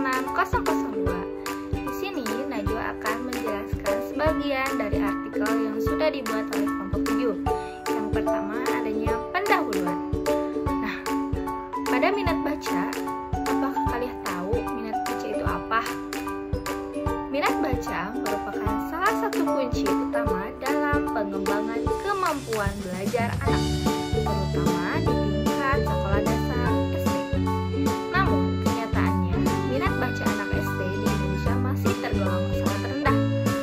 halaman 002. Di sini Najwa akan menjelaskan sebagian dari artikel yang sudah dibuat oleh kelompok 7. Yang pertama adanya pendahuluan. Nah, pada minat baca, apakah kalian tahu minat baca itu apa? Minat baca merupakan salah satu kunci utama dalam pengembangan kemampuan belajar anak, terutama di tingkat sekolah dasar SD. Namun, kenyataannya, minat baca anak SD di Indonesia masih tergolong sangat rendah.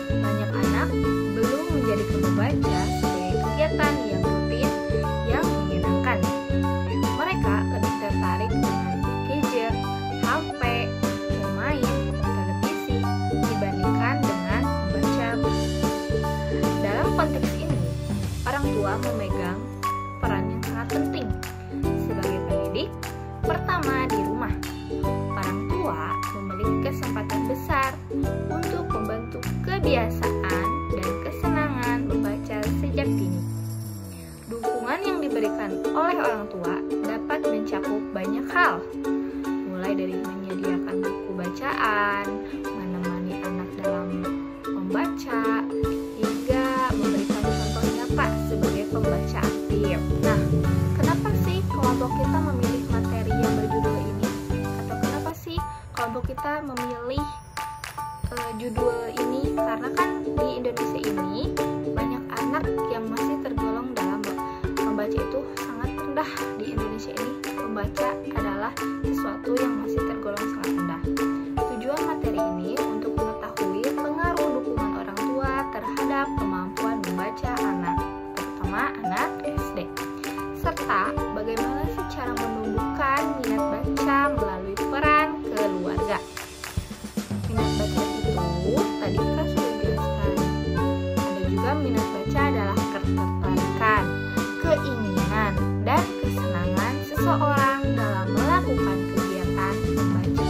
Banyak anak belum menjadikan membaca sebagai kegiatan yang rutin yang menyenangkan. Mereka lebih tertarik dengan gadget, HP, bermain, televisi, dibandingkan dengan membaca buku. Dalam konteks ini, orang tua memegang peran yang sangat penting sebagai pendidik. Pertama, di rumah, orang tua memiliki kesempatan besar untuk membentuk kebiasaan dan kesenangan membaca sejak dini. Dukungan yang diberikan oleh orang tua dapat mencakup banyak hal, mulai dari menyediakan buku bacaan, menemani anak dalam membaca, hingga memberikan contoh nyata sebagai pembaca aktif. Nah, kenapa sih kelompok kita memilih materi yang berjudul ini? Atau kenapa sih kelompok kita memilih judul ini? Karena kan di Indonesia ini banyak anak yang masih tergolong dalam membaca itu sangat rendah. Di Indonesia ini membaca adalah sesuatu yang masih tergolong sangat rendah. Tujuan materi ini untuk mengetahui pengaruh dukungan orang tua terhadap kemampuan membaca anak, terutama anak SD, serta bagaimana sih cara menumbuhkan minat baca melalui peran keluarga. Minat baca itu tadi kan sudah dijelaskan. Ada juga minat baca adalah ketertarikan, keinginan, dan kesenangan seseorang dalam melakukan kegiatan membaca.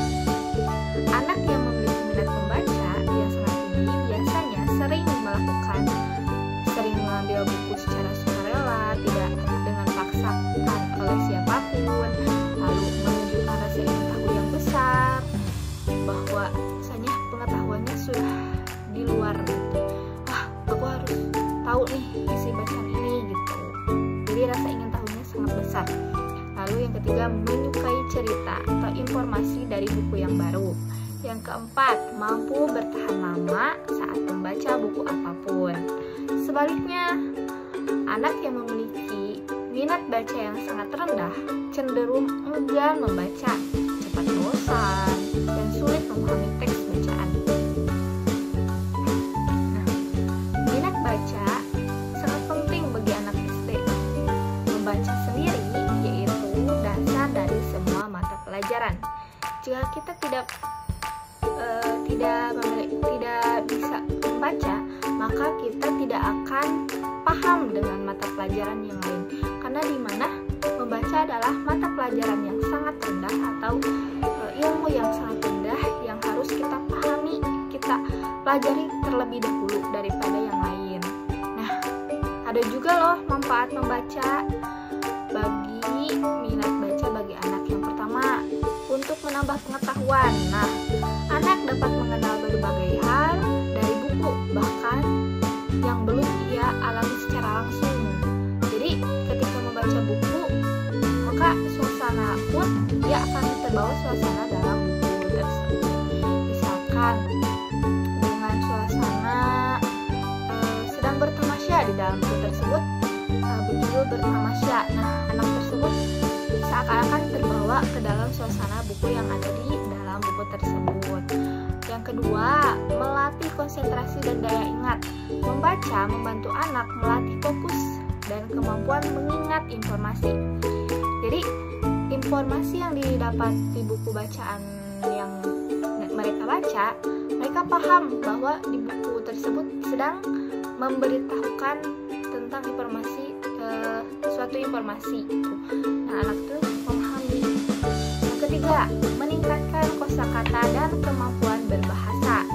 Anak yang memiliki minat membaca yang sangat tinggi biasanya sering mengambil buku secara sukarela, tidak dengan paksaan oleh siapapun, lalu menunjukkan rasa ingin tahu yang besar, bahwa misalnya pengetahuannya sudah di luar gitu. Aku harus tahu nih isi bacaan ini gitu. Jadi rasa ingin tahunya sangat besar. Lalu yang ketiga, menyukai cerita atau informasi dari buku yang baru. Yang keempat, mampu bertahan lama saat membaca buku apapun. Sebaliknya, anak yang memiliki minat baca yang sangat rendah cenderung enggan membaca, cepat bosan, dan sulit memahami teks bacaan. Nah, minat baca sangat penting bagi anak SD. Membaca sendiri yaitu dasar dari semua mata pelajaran. Jika kita tidak bisa membaca, maka kita tidak akan paham dengan mata pelajaran yang lain. Karena di mana membaca adalah mata pelajaran yang sangat rendah atau ilmu yang sangat rendah yang harus kita pahami, kita pelajari terlebih dahulu daripada yang lain. Nah, ada juga loh manfaat membaca bagi minat baca bagi anak. Yang pertama, untuk menambah pengetahuan. Nah, anak dapat mengenal berbagai hal dari buku, bahkan yang belum ia alami secara langsung. Jadi, ketika membaca buku, maka suasana pun dia akan terbawa suasana dalam buku tersebut. Misalkan dengan suasana sedang bertamasya di dalam buku tersebut, berjudul bertamasya. Nah, anak tersebut seakan-akan terbawa ke dalam suasana buku yang ada di dalam buku tersebut. Yang kedua, melatih konsentrasi dan daya ingat. Membaca membantu anak melatih fokus dan kemampuan mengingat informasi. Jadi, informasi yang didapat di buku bacaan yang mereka baca, mereka paham bahwa di buku tersebut sedang memberitahukan tentang suatu informasi itu. Nah, anak itu memahami. Yang ketiga, meningkatkan kosakata dan kemampuan berbahasa.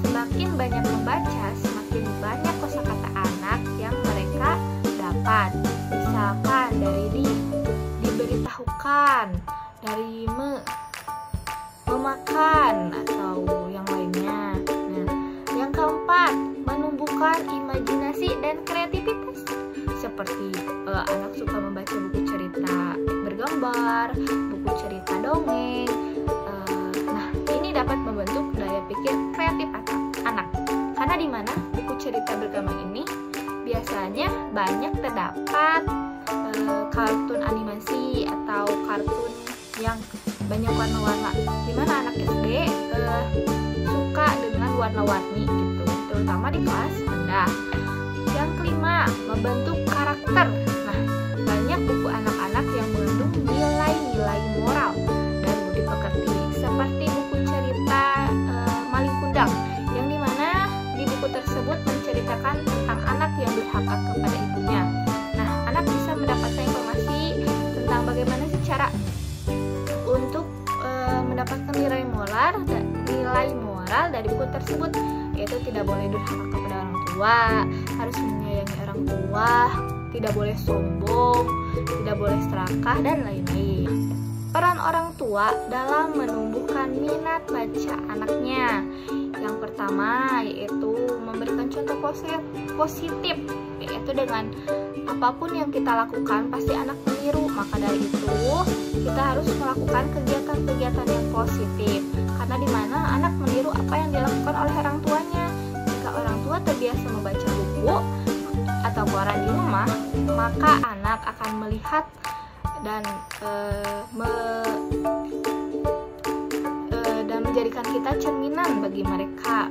Semakin banyak membaca, semakin banyak kosakata anak yang mereka dapat. Misalkan dari diberitahukan, dari memakan menyenangkan atau yang lainnya. Nah, yang keempat, menumbuhkan imajinasi dan kreativitas. Seperti anak suka membaca buku cerita bergambar, buku cerita dongeng. Nah, ini dapat membentuk daya pikir kreatif anak. Karena di mana buku cerita bergambar ini biasanya banyak terdapat kartun animasi atau kartun yang banyak warna-warna, dimana anak SD suka dengan warna-warni gitu, terutama di kelas rendah. Yang kelima, membentuk karakter. Nah, banyak buku anak-anak yang mengandung nilai-nilai moral dan budi pekerti, seperti buku cerita Maling Kundang, yang dimana di buku tersebut menceritakan tentang anak yang durhaka kepada ibunya. Nah, anak bisa mendapatkan informasi tentang bagaimana sih cara untuk mendapatkan nilai moral dari buku tersebut, yaitu tidak boleh durhaka kepada orang tua, harus menyayangi orang tua, tidak boleh sombong, tidak boleh serakah, dan lain-lain. Peran orang tua dalam menumbuhkan minat baca anaknya. Yang pertama yaitu memberikan contoh positif, yaitu dengan apapun yang kita lakukan pasti anak meniru. Maka dari itu kita harus melakukan kegiatan-kegiatan yang positif, karena di mana anak meniru apa yang dilakukan oleh orang tuanya. Jika orang tua terbiasa membaca buku atau koran di rumah, maka anak akan melihat dan menjadikan kita cerminan bagi mereka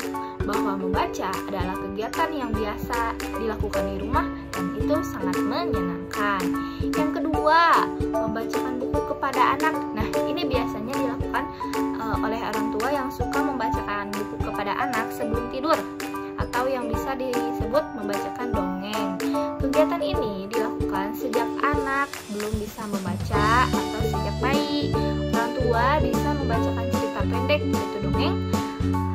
bahwa membaca adalah kegiatan yang biasa dilakukan di rumah dan itu sangat menyenangkan. Yang kedua, membacakan buku kepada anak. Nah, ini biasanya dilakukan oleh orang tua yang suka membacakan buku kepada anak sebelum tidur, atau yang bisa disebut membacakan dongeng. Kegiatan ini dilakukan sejak anak belum bisa membaca atau sejak bayi. Orang tua bisa membacakan cerita pendek, yaitu dongeng,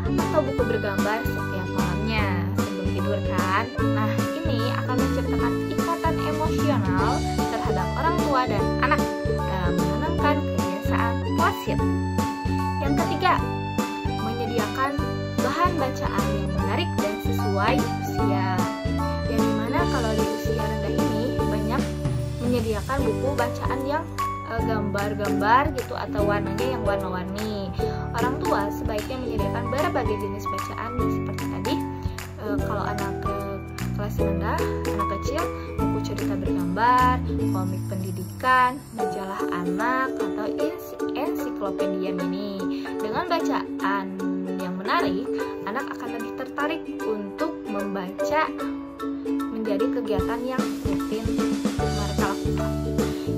atau buku bergambar setiap malamnya sebelum tidur kan. Nah, ini akan menciptakan ikatan emosional terhadap orang tua dan anak dalam menanamkan kebiasaan positif. Yang ketiga, menyediakan bahan bacaan yang menarik dan sesuai usia. Yang dimana kalau di usia rendah ini banyak menyediakan buku bacaan yang gambar-gambar gitu atau warnanya yang warna-warni. Orang tua sebaiknya menyediakan berbagai jenis bacaan seperti tadi. Kalau anak kelas rendah, anak kecil, buku cerita bergambar, komik pendidikan, majalah anak, atau ensiklopedia mini. Dengan bacaan yang menarik, anak akan lebih tertarik untuk membaca menjadi kegiatan yang rutin mereka lakukan.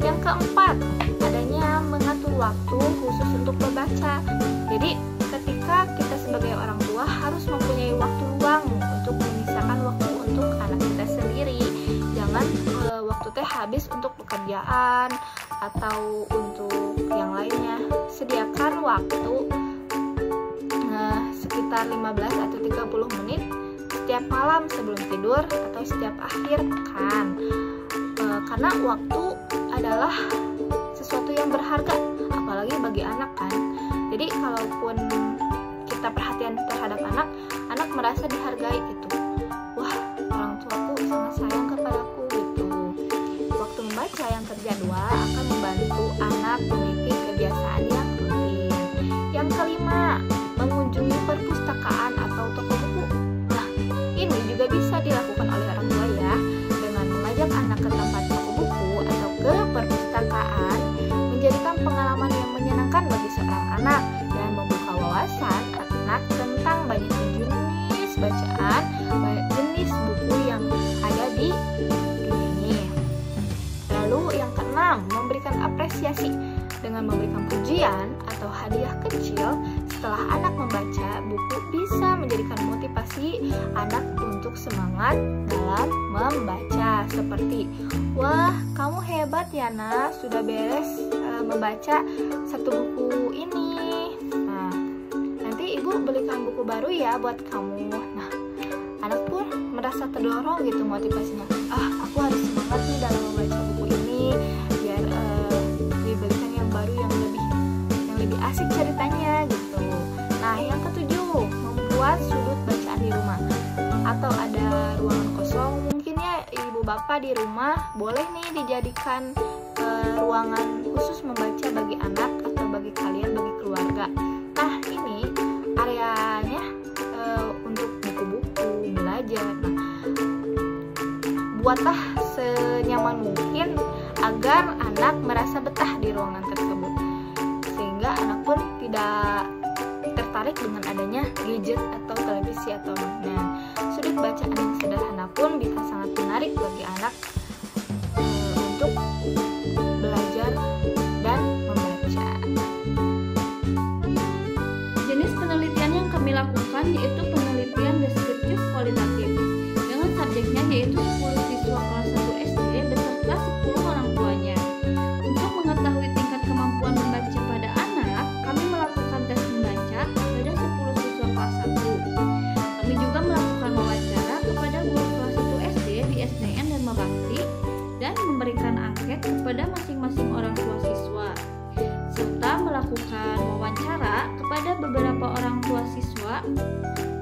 Yang keempat, adanya mengatur waktu khusus untuk membaca. Jadi ketika kita sebagai orang tua harus mempunyai waktu luang untuk memisahkan waktu untuk anak kita sendiri. Jangan waktu teh habis untuk pekerjaan atau untuk yang lainnya. Sediakan waktu sekitar 15 atau 30 menit setiap malam sebelum tidur atau setiap akhir pekan. Karena waktu adalah sesuatu yang berharga, apalagi bagi anak kan. Jadi kalaupun kita perhatian terhadap anak, anak merasa dihargai gitu. Wah, orang tuaku sangat sayang kepadaku gitu. Waktu membaca yang terjadwal akan membantu anak memiliki kebiasaan yang rutin. Yang kelima, mengunjungi perpustakaan atau toko buku. Nah, ini juga bisa dilakukan oleh orang tua ya, dengan mengajak anak ke tempat toko buku atau ke perpustakaan, menjadikan pengalaman yang menyenangkan bagi seorang anak dan membuka wawasan anak tentang banyak jenis bacaan, banyak jenis buku yang ada di dunia ini. Lalu yang keenam, memberikan apresiasi dengan memberikan pujian atau hadiah kecil setelah anak membaca buku bisa menjadikan motivasi anak untuk semangat dalam membaca. Seperti, wah kamu hebat ya nak, sudah beres membaca satu buku ini. Nah, nanti ibu belikan buku baru ya buat kamu. Nah, anak pun merasa terdorong gitu motivasinya. Aku harus semangat nih dalam membaca buku ini biar dibelikan yang baru yang lebih asik ceritanya gitu. di rumah boleh nih dijadikan ruangan khusus membaca bagi anak atau bagi kalian, bagi keluarga. Nah, ini areanya untuk buku-buku, belajar. Nah, buatlah senyaman mungkin agar anak merasa betah di ruangan tersebut, sehingga anak pun tidak tertarik dengan adanya gadget atau televisi atau mainan. Sudut bacaan yang sederhana pun bisa sangat menarik bagi anak untuk belajar dan membaca. Jenis penelitian yang kami lakukan yaitu penelitian deskriptif kualitatif dengan subjeknya yaitu 10 siswa kelas 1 SD beserta 10 orang tuanya. Untuk mengetahui tingkat kemampuan membaca pada anak, kami melakukan tes membaca pada 10 siswa kelas 1. Kami juga melakukan wawancara kepada guru kelas 1 SD di SDN Dharma Bakti dan memberikan angket kepada masing-masing orang tua siswa, serta melakukan wawancara kepada beberapa orang tua siswa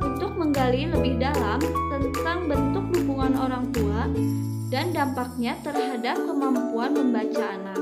untuk menggali lebih dalam tentang bentuk dukungan orang tua dan dampaknya terhadap kemampuan membaca anak.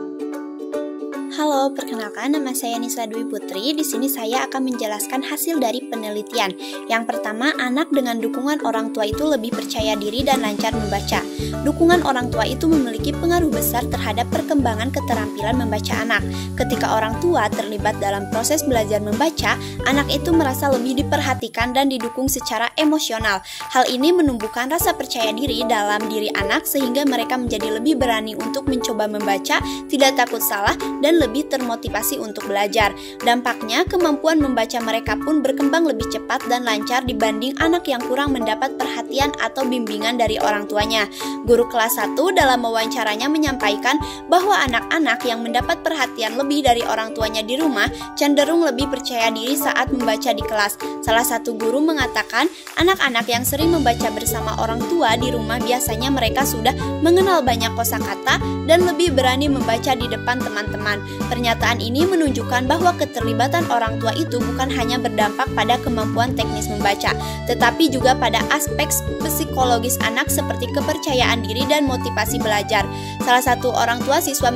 Halo, perkenalkan nama saya Nisa Dwi Putri. Di sini saya akan menjelaskan hasil dari penelitian. Yang pertama, anak dengan dukungan orang tua itu lebih percaya diri dan lancar membaca. Dukungan orang tua itu memiliki pengaruh besar terhadap perkembangan keterampilan membaca anak. Ketika orang tua terlibat dalam proses belajar membaca, anak itu merasa lebih diperhatikan dan didukung secara emosional. Hal ini menumbuhkan rasa percaya diri dalam diri anak sehingga mereka menjadi lebih berani untuk mencoba membaca, tidak takut salah, dan lebih termotivasi untuk belajar. Dampaknya, kemampuan membaca mereka pun berkembang lebih cepat dan lancar dibanding anak yang kurang mendapat perhatian atau bimbingan dari orang tuanya. Guru kelas 1 dalam wawancaranya menyampaikan bahwa anak-anak yang mendapat perhatian lebih dari orang tuanya di rumah cenderung lebih percaya diri saat membaca di kelas. Salah satu guru mengatakan, anak-anak yang sering membaca bersama orang tua di rumah biasanya mereka sudah mengenal banyak kosakata dan lebih berani membaca di depan teman-teman. Pernyataan ini menunjukkan bahwa keterlibatan orang tua itu bukan hanya berdampak pada kemampuan teknis membaca, tetapi juga pada aspek psikologis anak seperti kepercayaan diri dan motivasi belajar. Salah satu orang tua siswa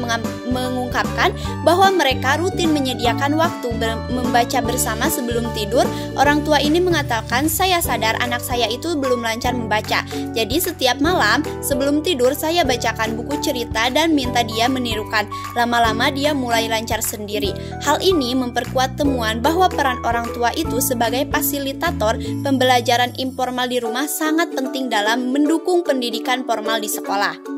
mengungkapkan bahwa mereka rutin menyediakan waktu membaca bersama sebelum tidur. Orang tua ini mengatakan, saya sadar anak saya itu belum lancar membaca. Jadi setiap malam sebelum tidur saya bacakan buku cerita dan minta dia menirukan. Lama-lama dia mulai lancar sendiri. Hal ini memperkuat temuan bahwa peran orang tua itu sebagai fasilitator pembelajaran informal di rumah sangat penting dalam mendukung pendidikan formal di sekolah.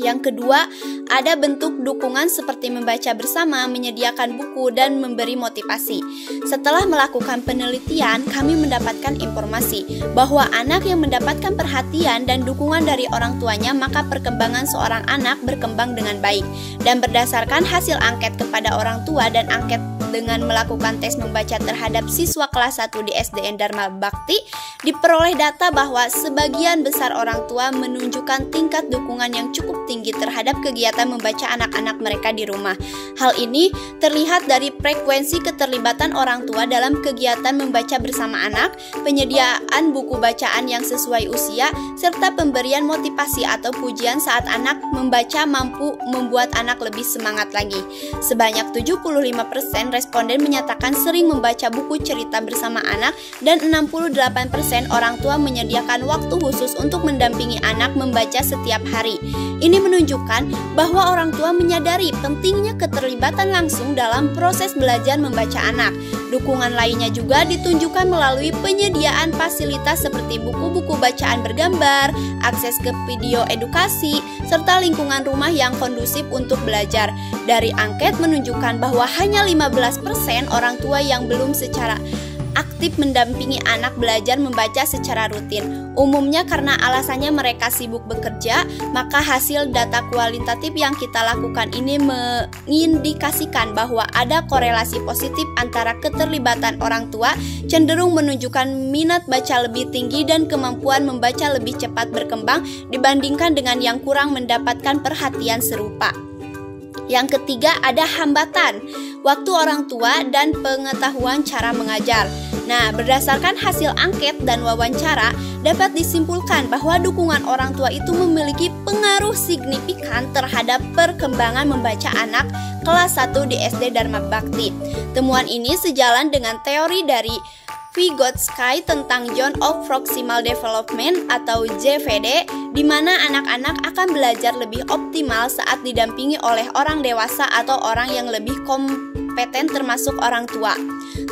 Yang kedua, ada bentuk dukungan seperti membaca bersama, menyediakan buku, dan memberi motivasi. Setelah melakukan penelitian, kami mendapatkan informasi bahwa anak yang mendapatkan perhatian dan dukungan dari orang tuanya, maka perkembangan seorang anak berkembang dengan baik. Dan berdasarkan hasil angket kepada orang tua dan angket dengan melakukan tes membaca terhadap siswa kelas 1 di SDN Dharma Bakti, diperoleh data bahwa sebagian besar orang tua menunjukkan tingkat dukungan yang cukup tinggi terhadap kegiatan membaca anak-anak mereka di rumah. Hal ini terlihat dari frekuensi keterlibatan orang tua dalam kegiatan membaca bersama anak, penyediaan buku bacaan yang sesuai usia, serta pemberian motivasi atau pujian saat anak membaca mampu membuat anak lebih semangat lagi. Sebanyak 75% responden menyatakan sering membaca buku cerita bersama anak dan 68% orang tua menyediakan waktu khusus untuk mendampingi anak membaca setiap hari. Ini menunjukkan bahwa orang tua menyadari pentingnya keterlibatan langsung dalam proses belajar membaca anak. Dukungan lainnya juga ditunjukkan melalui penyediaan fasilitas seperti buku-buku bacaan bergambar, akses ke video edukasi, serta lingkungan rumah yang kondusif untuk belajar. Dari angket menunjukkan bahwa hanya 15% orang tua yang belum secara aktif mendampingi anak belajar membaca secara rutin. Umumnya karena alasannya mereka sibuk bekerja, maka hasil data kualitatif yang kita lakukan ini mengindikasikan bahwa ada korelasi positif antara keterlibatan orang tua cenderung menunjukkan minat baca lebih tinggi dan kemampuan membaca lebih cepat berkembang dibandingkan dengan yang kurang mendapatkan perhatian serupa. Yang ketiga, ada hambatan waktu orang tua dan pengetahuan cara mengajar. Nah, berdasarkan hasil angket dan wawancara, dapat disimpulkan bahwa dukungan orang tua itu memiliki pengaruh signifikan terhadap perkembangan membaca anak kelas 1 di SD Dharma Bakti. Temuan ini sejalan dengan teori dari Vygotsky tentang Zone of Proximal Development atau ZVD, di mana anak-anak akan belajar lebih optimal saat didampingi oleh orang dewasa atau orang yang lebih kompeten termasuk orang tua.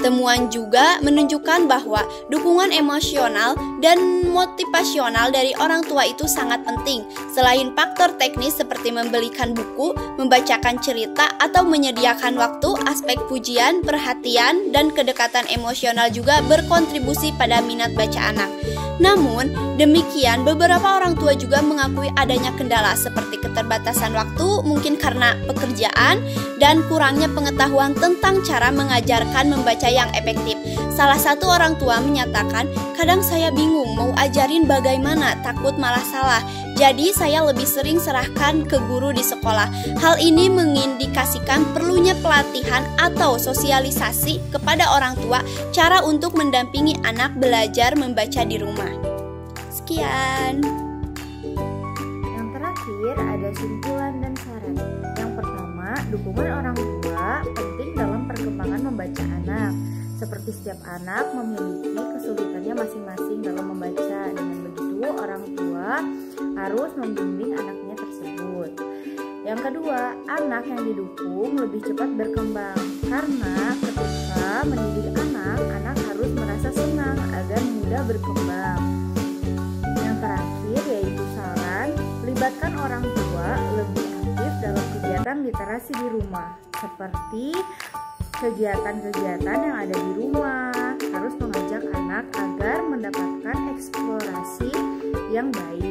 Temuan juga menunjukkan bahwa dukungan emosional dan motivasional dari orang tua itu sangat penting. Selain faktor teknis seperti membelikan buku, membacakan cerita, atau menyediakan waktu, aspek pujian, perhatian, dan kedekatan emosional juga berkontribusi pada minat baca anak. Namun, demikian beberapa orang tua juga mengakui adanya kendala seperti keterbatasan waktu, mungkin karena pekerjaan, dan kurangnya pengetahuan tentang cara mengajarkan membaca yang efektif. Salah satu orang tua menyatakan, kadang saya bingung mau ajarin bagaimana, takut malah salah. Jadi saya lebih sering serahkan ke guru di sekolah. Hal ini mengindikasikan perlunya pelatihan atau sosialisasi kepada orang tua cara untuk mendampingi anak belajar membaca di rumah. Sekian. Yang terakhir ada simpulan dan saran. Yang pertama, dukungan orang tua penting dalam perkembangan membaca anak. Seperti setiap anak memiliki kesulitannya masing-masing dalam membaca. Dengan begitu, orang tua harus membimbing anaknya tersebut. Yang kedua, anak yang didukung lebih cepat berkembang. Karena ketika mendidik anak, anak harus merasa senang agar mudah berkembang. Yang terakhir yaitu saran, libatkan orang tua lebih aktif dalam kegiatan literasi di rumah. Seperti kegiatan-kegiatan yang ada di rumah, harus mengajak anak agar mendapatkan eksplorasi yang baik.